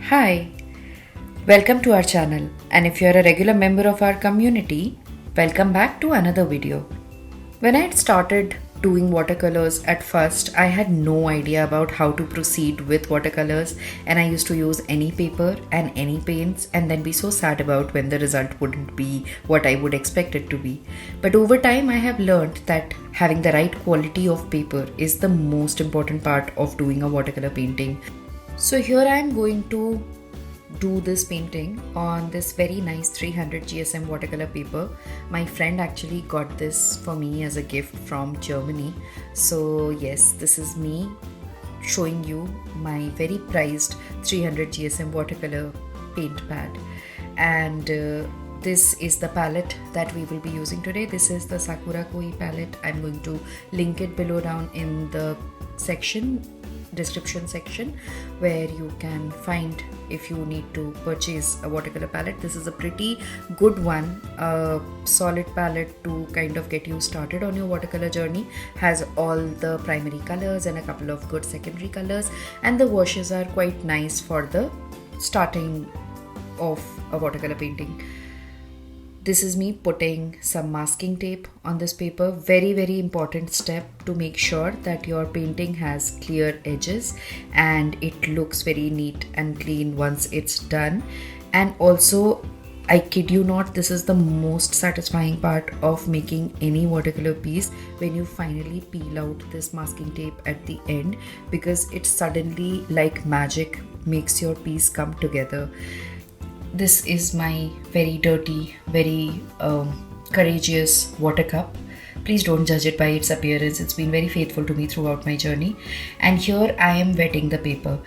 Hi, welcome to our channel, and if you are a regular member of our community, welcome back to another video. When I had started doing watercolors at first, I had no idea about how to proceed with watercolors, and I used to use any paper and any paints and then be so sad about when the result wouldn't be what I would expect it to be. But over time, I have learned that having the right quality of paper is the most important part of doing a watercolor painting. So here I am going to do this painting on this very nice 300 GSM watercolor paper. My friend actually got this for me as a gift from Germany. So yes, this is me showing you my very prized 300 GSM watercolor paint pad. And this is the palette that we will be using today. This is the Sakura Koi palette. I'm going to link it below down in the description section, where you can find if you need to purchase a watercolor palette. This is a pretty good one, a solid palette to kind of get you started on your watercolor journey. Has all the primary colors and a couple of good secondary colors, and the washes are quite nice for the starting of a watercolor painting. This is me putting some masking tape on this paper. Very important step to make sure that your painting has clear edges and it looks very neat and clean once it's done. And also, I kid you not, this is the most satisfying part of making any watercolor piece, when you finally peel out this masking tape at the end, because it suddenly, like magic, makes your piece come together. This is my very dirty, very courageous water cup. Please don't judge it by its appearance. It's been very faithful to me throughout my journey. And here I am wetting the paper.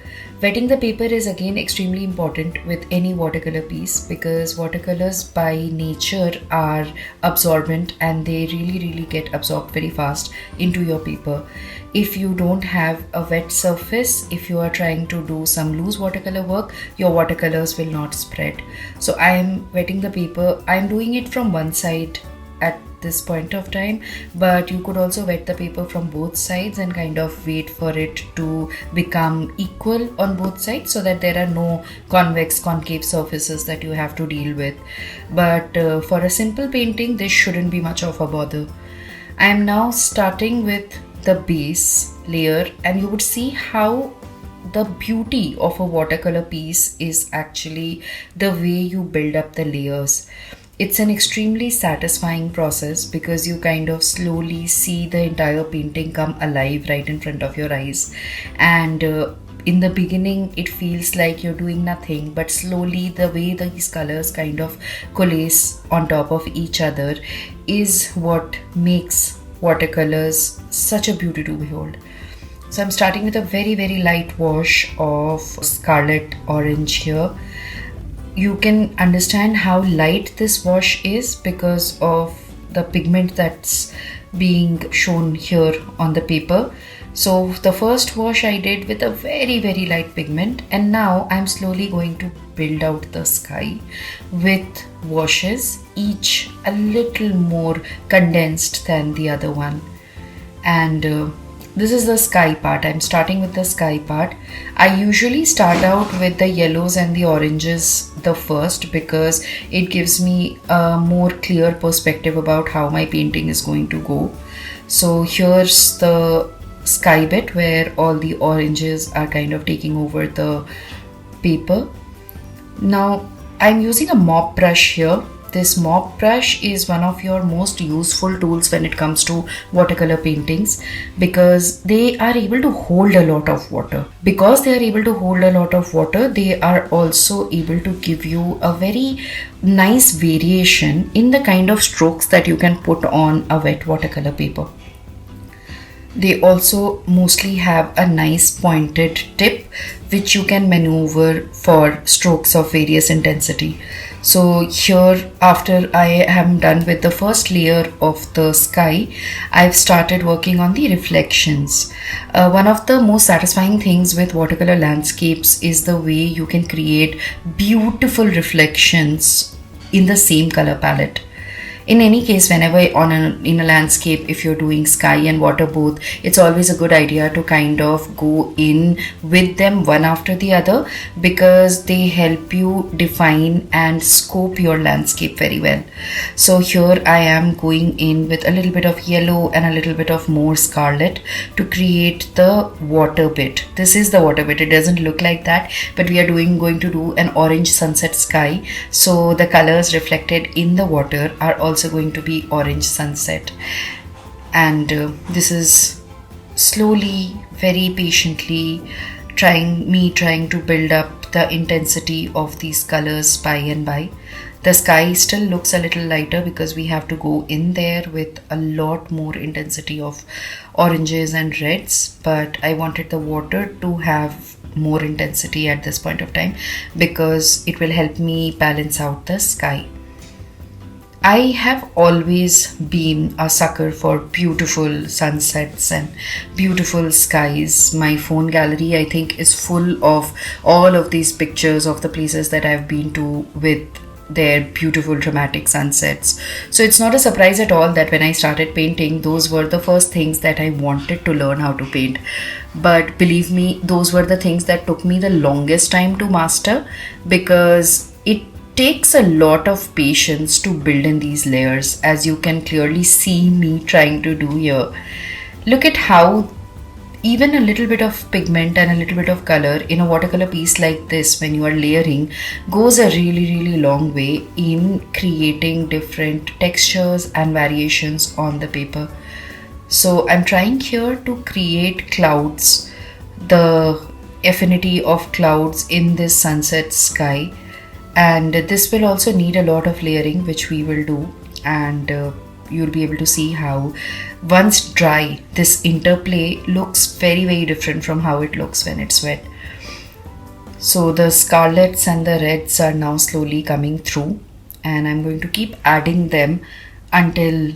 Wetting the paper is again extremely important with any watercolor piece, because watercolors by nature are absorbent and they really get absorbed very fast into your paper. If you don't have a wet surface, if you are trying to do some loose watercolor work, your watercolors will not spread. So I am wetting the paper. I am doing it from one side at this point of time, but you could also wet the paper from both sides and kind of wait for it to become equal on both sides, so that there are no convex concave surfaces that you have to deal with. But for a simple painting, this shouldn't be much of a bother. I am now starting with the base layer, and you would see how the beauty of a watercolor piece is actually the way you build up the layers. It's an extremely satisfying process, because you kind of slowly see the entire painting come alive right in front of your eyes. And in the beginning, it feels like you're doing nothing, but slowly the way these colors kind of coalesce on top of each other is what makes watercolors such a beauty to behold. So I'm starting with a very light wash of scarlet orange here. You can understand how light this wash is because of the pigment that's being shown here on the paper. So the first wash I did with a very light pigment, and now I'm slowly going to build out the sky with washes, each a little more condensed than the other one. And this is the sky part. I'm starting with the sky part. I usually start out with the yellows and the oranges the first, because it gives me a more clear perspective about how my painting is going to go. So here's the sky bit where all the oranges are kind of taking over the paper. Now I'm using a mop brush here. This mop brush is one of your most useful tools when it comes to watercolor paintings, because they are able to hold a lot of water. Because they are able to hold a lot of water, they are also able to give you a very nice variation in the kind of strokes that you can put on a wet watercolor paper. They also mostly have a nice pointed tip which you can maneuver for strokes of various intensity. So here, after I am done with the first layer of the sky, I've started working on the reflections. One of the most satisfying things with watercolor landscapes is the way you can create beautiful reflections in the same color palette. In any case, whenever in a landscape, if you're doing sky and water both, it's always a good idea to kind of go in with them one after the other, because they help you define and scope your landscape very well. So here I am going in with a little bit of yellow and a little bit of more scarlet to create the water bit. This is the water bit. It doesn't look like that, but we are going to do an orange sunset sky, so the colors reflected in the water are also going to be orange sunset. And this is slowly, very patiently trying to build up the intensity of these colors by and by. The sky still looks a little lighter because we have to go in there with a lot more intensity of oranges and reds, but I wanted the water to have more intensity at this point of time because it will help me balance out the sky. I have always been a sucker for beautiful sunsets and beautiful skies. My phone gallery, I think, is full of all of these pictures of the places that I've been to with their beautiful dramatic sunsets. So it's not a surprise at all that when I started painting, those were the first things that I wanted to learn how to paint. But believe me, those were the things that took me the longest time to master, because it takes a lot of patience to build in these layers, as you can clearly see me trying to do here. Look at how even a little bit of pigment and a little bit of color in a watercolor piece like this, when you are layering, goes a really long way in creating different textures and variations on the paper. So I'm trying here to create clouds, the affinity of clouds in this sunset sky, and this will also need a lot of layering, which we will do, and you'll be able to see how once dry this interplay looks very different from how it looks when it's wet. So the scarlets and the reds are now slowly coming through, and I'm going to keep adding them until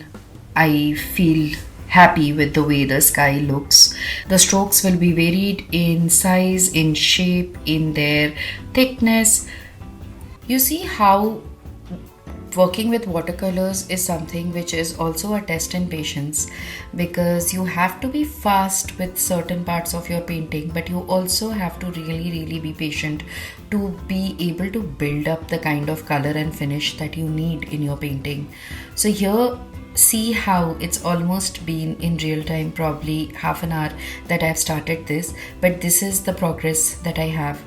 I feel happy with the way the sky looks. The strokes will be varied in size, in shape, in their thickness. You see how working with watercolors is something which is also a test in patience, because you have to be fast with certain parts of your painting, but you also have to really be patient to be able to build up the kind of color and finish that you need in your painting. So here, see how it's almost been in real time, probably half an hour that I've started this, but this is the progress that I have.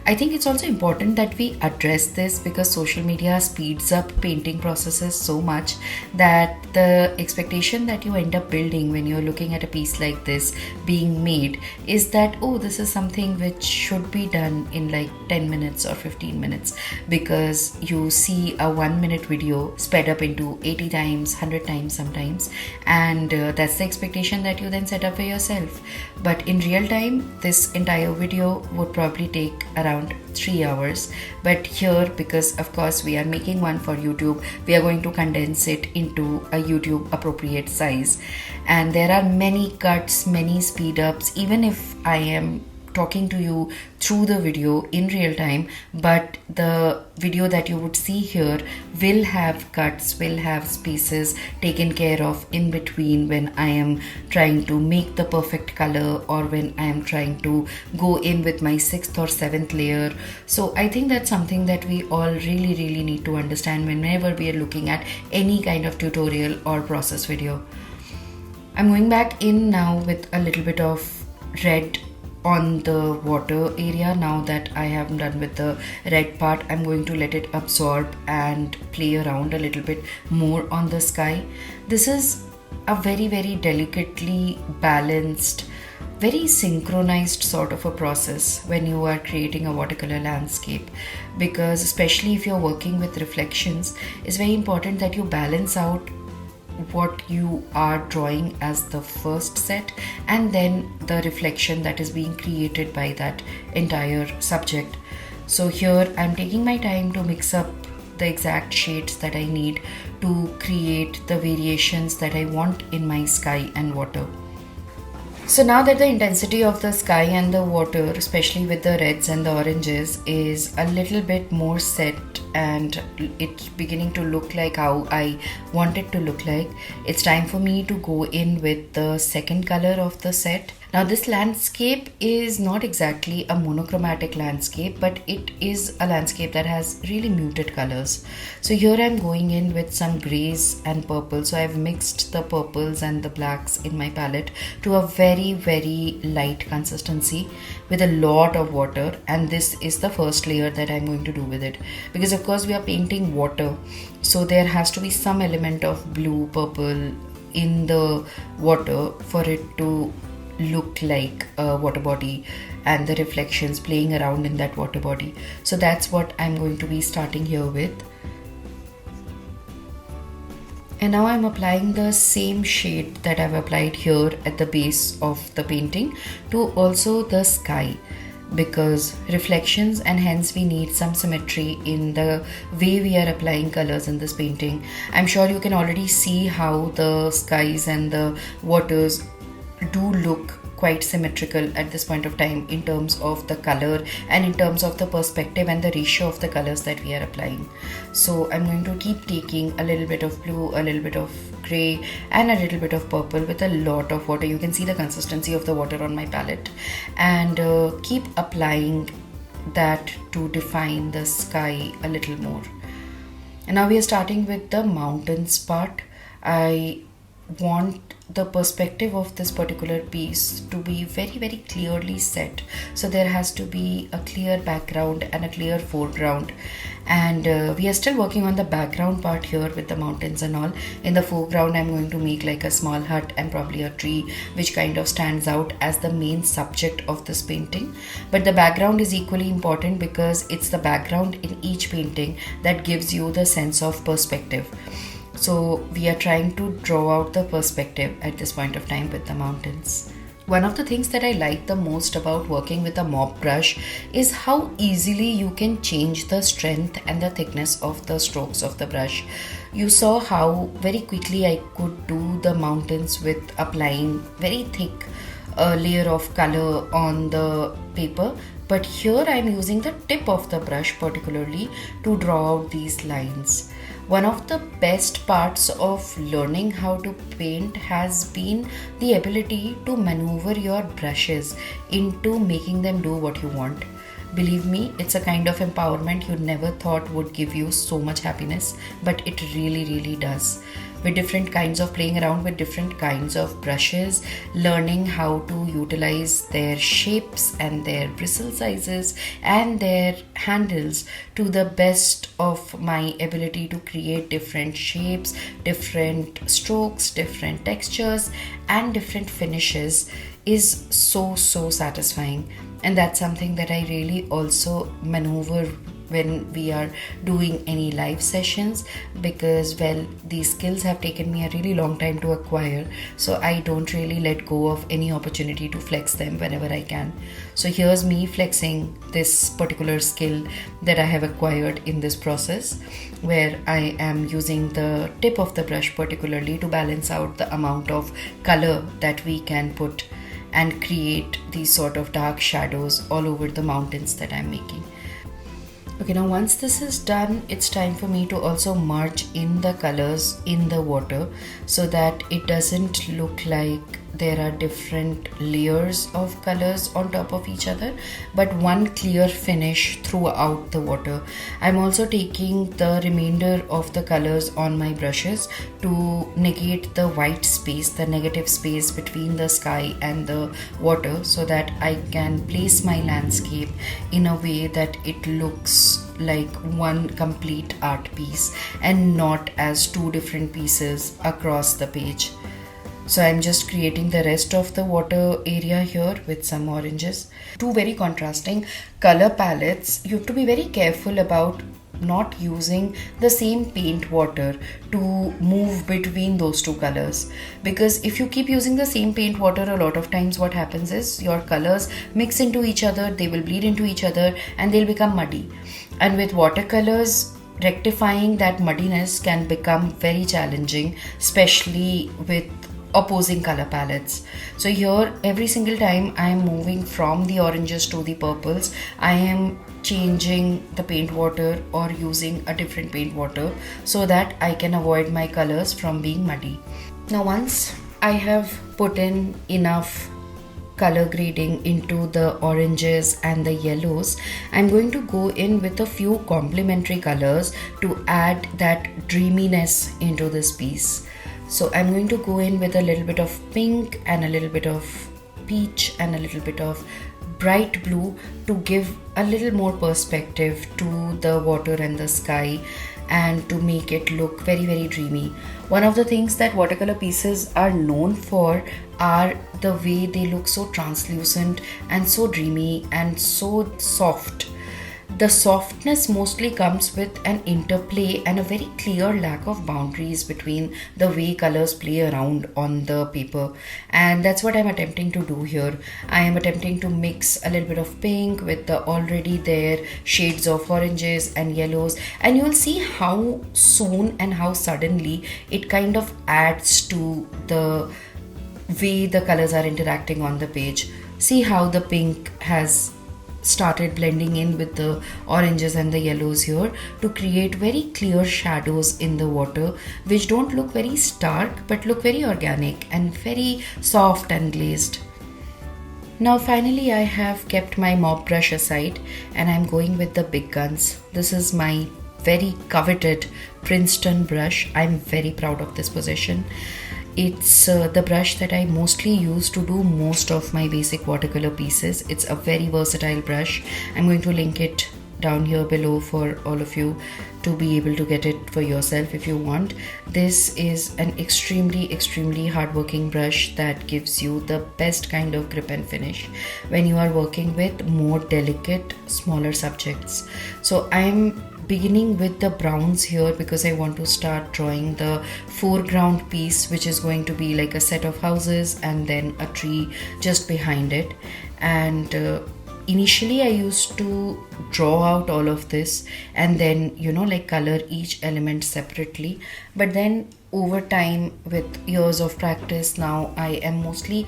I think it's also important that we address this, because social media speeds up painting processes so much that the expectation that you end up building when you're looking at a piece like this being made is that, oh, this is something which should be done in like 10 minutes or 15 minutes, because you see a 1 minute video sped up into 80 times, 100 times sometimes, and that's the expectation that you then set up for yourself. But in real time, this entire video would probably take around 3 hours. But here, because of course we are making one for YouTube, we are going to condense it into a YouTube appropriate size, and there are many cuts, many speed ups, even if I am talking to you through the video in real time, but the video that you would see here will have cuts, will have spaces taken care of in between when I am trying to make the perfect color, or when I am trying to go in with my 6th or 7th layer. So I think that's something that we all really need to understand whenever we are looking at any kind of tutorial or process video. I'm going back in now with a little bit of red on the water area. Now that I have done with the red part, I'm going to let it absorb and play around a little bit more on the sky. This is a very delicately balanced, very synchronized sort of a process when you are creating a watercolor landscape, because especially if you're working with reflections, it's very important that you balance out what you are drawing as the first set and then the reflection that is being created by that entire subject. So here I'm taking my time to mix up the exact shades that I need to create the variations that I want in my sky and water. So now that the intensity of the sky and the water, especially with the reds and the oranges, is a little bit more set and it's beginning to look like how I want it to look like, it's time for me to go in with the second color of the set. Now this landscape is not exactly a monochromatic landscape, but it is a landscape that has really muted colors. So here I'm going in with some grays and purple. So I've mixed the purples and the blacks in my palette to a very, very light consistency with a lot of water. And this is the first layer that I'm going to do with it. Because of course we are painting water. So there has to be some element of blue, purple in the water for it to look like a water body and the reflections playing around in that water body. So that's what I'm going to be starting here with. And now I'm applying the same shade that I've applied here at the base of the painting to also the sky, because reflections, and hence we need some symmetry in the way we are applying colors in this painting. I'm sure you can already see how the skies and the waters do look quite symmetrical at this point of time in terms of the color and in terms of the perspective and the ratio of the colors that we are applying. So I'm going to keep taking a little bit of blue, a little bit of gray and a little bit of purple with a lot of water. You can see the consistency of the water on my palette, and keep applying that to define the sky a little more. And now we are starting with the mountains part. I want the perspective of this particular piece to be very, very clearly set. So there has to be a clear background and a clear foreground, and we are still working on the background part here with the mountains and all. In the foreground I'm going to make like a small hut and probably a tree which kind of stands out as the main subject of this painting. But the background is equally important because it's the background in each painting that gives you the sense of perspective. So we are trying to draw out the perspective at this point of time with the mountains. One of the things that I like the most about working with a mop brush is how easily you can change the strength and the thickness of the strokes of the brush. You saw how very quickly I could do the mountains with applying very thick layer of color on the paper. But here I am using the tip of the brush particularly to draw out these lines. One of the best parts of learning how to paint has been the ability to maneuver your brushes into making them do what you want. Believe me, it's a kind of empowerment you never thought would give you so much happiness, but it really, really does. With different kinds of playing around with different kinds of brushes, learning how to utilize their shapes and their bristle sizes and their handles to the best of my ability to create different shapes, different strokes, different textures and different finishes is so satisfying. And that's something that I really also maneuver when we are doing any live sessions, because well, these skills have taken me a really long time to acquire, so I don't really let go of any opportunity to flex them whenever I can. So here's me flexing this particular skill that I have acquired in this process, where I am using the tip of the brush particularly to balance out the amount of color that we can put and create these sort of dark shadows all over the mountains that I'm making. Okay, now once this is done, it's time for me to also merge in the colors in the water so that it doesn't look like there are different layers of colors on top of each other, but one clear finish throughout the water. I'm also taking the remainder of the colors on my brushes to negate the white space, the negative space between the sky and the water, so that I can place my landscape in a way that it looks like one complete art piece and not as two different pieces across the page. So I'm just creating the rest of the water area here with some oranges. Two very contrasting color palettes. You have to be very careful about not using the same paint water to move between those two colors, because if you keep using the same paint water, a lot of times what happens is your colors mix into each other, they will bleed into each other and they'll become muddy. And with watercolors, rectifying that muddiness can become very challenging, especially with opposing color palettes. So here every single time I am moving from the oranges to the purples, I am changing the paint water or using a different paint water so that I can avoid my colors from being muddy. Now once I have put in enough color grading into the oranges and the yellows, I'm going to go in with a few complementary colors to add that dreaminess into this piece. So I'm going to go in with a little bit of pink and a little bit of peach and a little bit of bright blue to give a little more perspective to the water and the sky and to make it look very, very dreamy. One of the things that watercolor pieces are known for are the way they look so translucent and so dreamy and so soft. The softness mostly comes with an interplay and a very clear lack of boundaries between the way colors play around on the paper, and that's what I'm attempting to do here. I am attempting to mix a little bit of pink with the already there shades of oranges and yellows, and you'll see how soon and how suddenly it kind of adds to the way the colors are interacting on the page. See how the pink has started blending in with the oranges and the yellows here to create very clear shadows in the water, which don't look very stark but look very organic and very soft and glazed. Now finally I have kept my mop brush aside and I'm going with the big guns. This is my very coveted Princeton brush. I'm very proud of this possession. It's the brush that I mostly use to do most of my basic watercolor pieces. It's a very versatile brush. I'm going to link it down here below for all of you to be able to get it for yourself if you want. This is an extremely hardworking brush that gives you the best kind of grip and finish when you are working with more delicate, smaller subjects. So I'm beginning with the browns here because I want to start drawing the foreground piece, which is going to be like a set of houses and then a tree just behind it. And initially I used to draw out all of this and then like color each element separately, but then over time with years of practice now I am mostly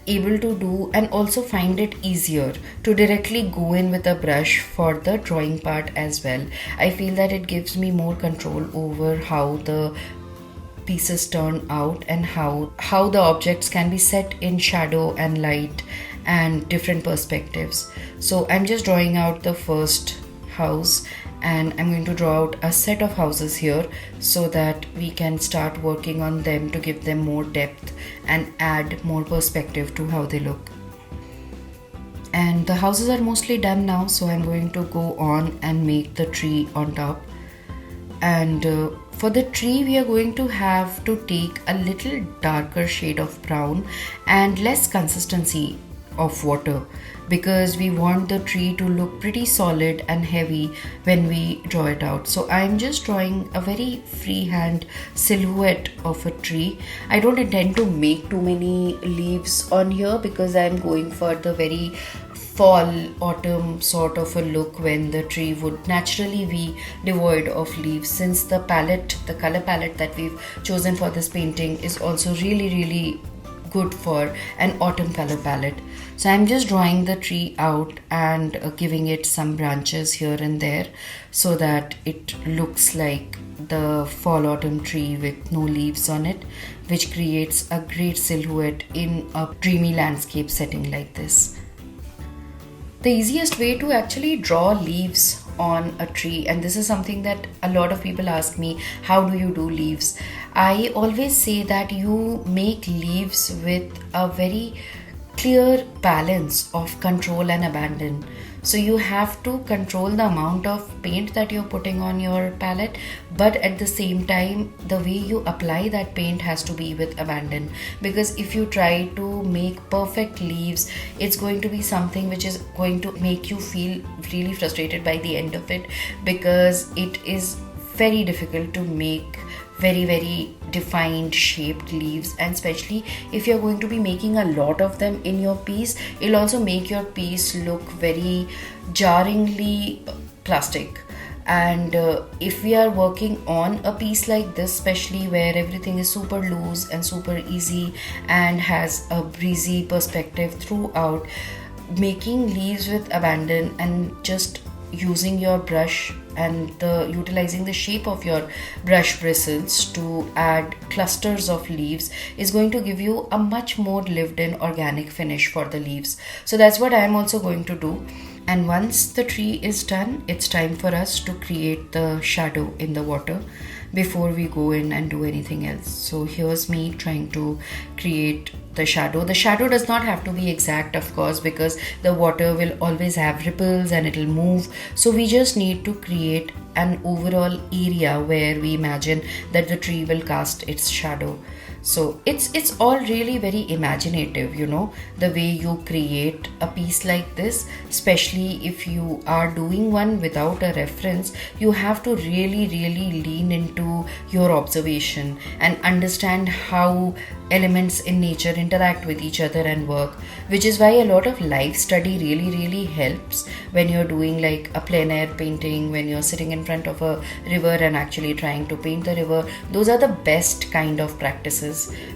able to do and also find it easier to directly go in with a brush for the drawing part as well. I feel that it gives me more control over how the pieces turn out and how the objects can be set in shadow and light and different perspectives. So I'm just drawing out the first house and I'm going to draw out a set of houses here so that we can start working on them to give them more depth and add more perspective to how they look. And the houses are mostly done now, so I'm going to go on and make the tree on top. And for the tree we are going to have to take a little darker shade of brown and less consistency of water because we want the tree to look pretty solid and heavy when we draw it out. So I'm just drawing a very freehand silhouette of a tree. I don't intend to make too many leaves on here because I'm going for the very fall autumn sort of a look when the tree would naturally be devoid of leaves, since the color palette that we've chosen for this painting is also really good for an autumn color palette. So I'm just drawing the tree out and giving it some branches here and there so that it looks like the fall autumn tree with no leaves on it, which creates a great silhouette in a dreamy landscape setting like this. The easiest way to actually draw leaves on a tree, and this is something that a lot of people ask me, how do you do leaves? I always say that you make leaves with a very clear balance of control and abandon. So you have to control the amount of paint that you're putting on your palette, but at the same time the way you apply that paint has to be with abandon, because if you try to make perfect leaves, it's going to be something which is going to make you feel really frustrated by the end of it, because it is very difficult to make very defined shaped leaves, and especially if you're going to be making a lot of them in your piece, it'll also make your piece look very jarringly plastic. And if we are working on a piece like this, especially where everything is super loose and super easy and has a breezy perspective throughout, making leaves with abandon and just using your brush and utilizing the shape of your brush bristles to add clusters of leaves is going to give you a much more lived in organic finish for the leaves. So that's what I am also going to do. And once the tree is done, it's time for us to create the shadow in the water before we go in and do anything else. So here's me trying to create the shadow. The shadow does not have to be exact, of course, because the water will always have ripples and it'll move. So we just need to create an overall area where we imagine that the tree will cast its shadow. So it's all really very imaginative, you know, the way you create a piece like this. Especially if you are doing one without a reference, you have to really lean into your observation and understand how elements in nature interact with each other and work, which is why a lot of life study really helps when you're doing like a plein air painting, when you're sitting in front of a river and actually trying to paint the river. Those are the best kind of practices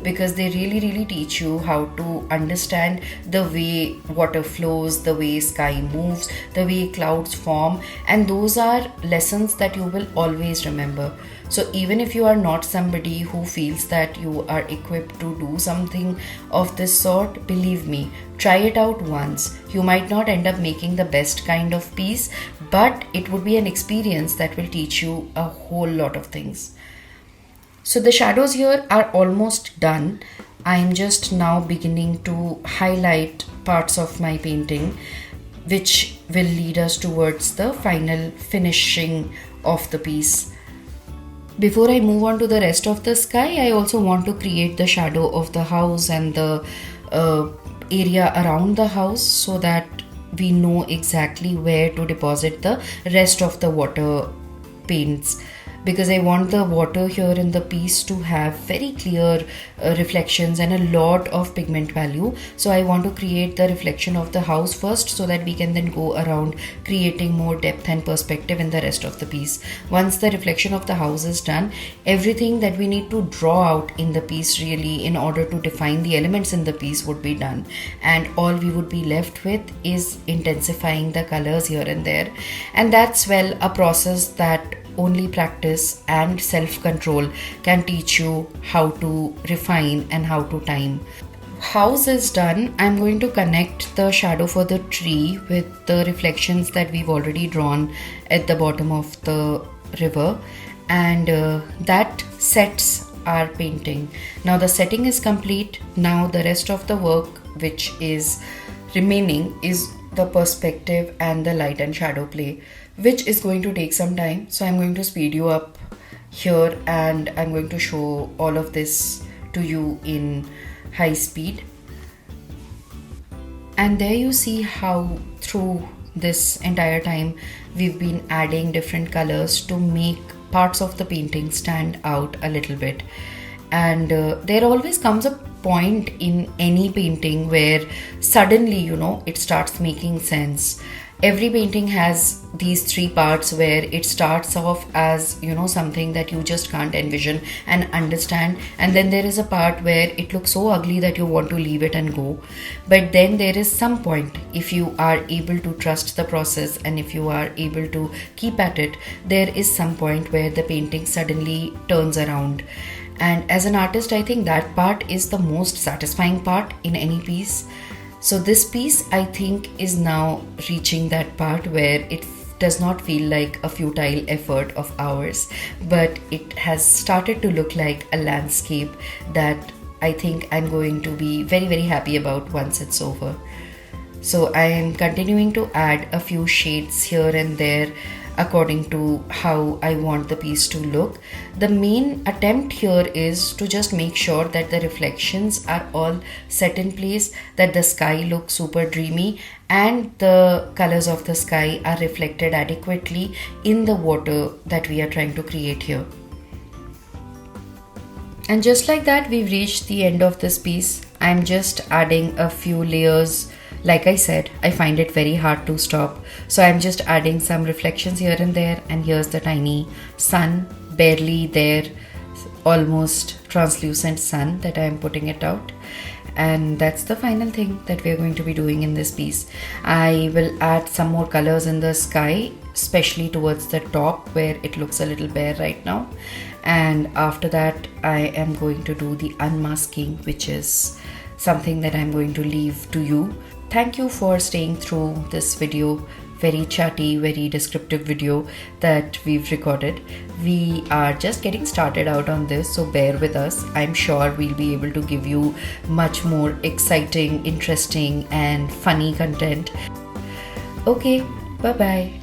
because they really teach you how to understand the way water flows, the way sky moves, the way clouds form, and those are lessons that you will always remember. So even if you are not somebody who feels that you are equipped to do something of this sort, believe me, try it out once. You might not end up making the best kind of piece, but it would be an experience that will teach you a whole lot of things. So the shadows here are almost done. I'm just now beginning to highlight parts of my painting, which will lead us towards the final finishing of the piece. Before I move on to the rest of the sky, I also want to create the shadow of the house and the area around the house so that we know exactly where to deposit the rest of the water paints. Because I want the water here in the piece to have very clear reflections and a lot of pigment value. So I want to create the reflection of the house first so that we can then go around creating more depth and perspective in the rest of the piece. Once the reflection of the house is done, everything that we need to draw out in the piece really in order to define the elements in the piece would be done. And all we would be left with is intensifying the colors here and there. And that's, well, a process that only practice and self-control can teach you how to refine and how to time. House is done. I'm going to connect the shadow for the tree with the reflections that we've already drawn at the bottom of the river, and that sets our painting. Now the setting is complete. Now the rest of the work which is remaining is the perspective and the light and shadow play, which is going to take some time. So I'm going to speed you up here and I'm going to show all of this to you in high speed. And there you see how through this entire time we've been adding different colors to make parts of the painting stand out a little bit. And there always comes a point in any painting where suddenly, you know, it starts making sense. Every painting has these three parts where it starts off as, you know, something that you just can't envision and understand, and then there is a part where it looks so ugly that you want to leave it and go. But then there is some point, if you are able to trust the process and if you are able to keep at it, there is some point where the painting suddenly turns around. And as an artist, I think that part is the most satisfying part in any piece. So this piece, I think, is now reaching that part where it does not feel like a futile effort of ours, but it has started to look like a landscape that I think I'm going to be very happy about once it's over. So I am continuing to add a few shades here and there according to how I want the piece to look. The main attempt here is to just make sure that the reflections are all set in place, that the sky looks super dreamy and the colors of the sky are reflected adequately in the water that we are trying to create here. And just like that, we've reached the end of this piece. I'm just adding a few layers Like I said, I find it very hard to stop. So I'm just adding some reflections here and there, and here's the tiny sun, barely there, almost translucent sun that I'm putting it out. And that's the final thing that we're going to be doing in this piece. I will add some more colors in the sky, especially towards the top where it looks a little bare right now. And after that, I am going to do the unmasking, which is something that I'm going to leave to you. Thank you for staying through this video, very chatty, very descriptive video that we've recorded. We are just getting started out on this, so bear with us. I'm sure we'll be able to give you much more exciting, interesting and funny content. Okay, bye bye.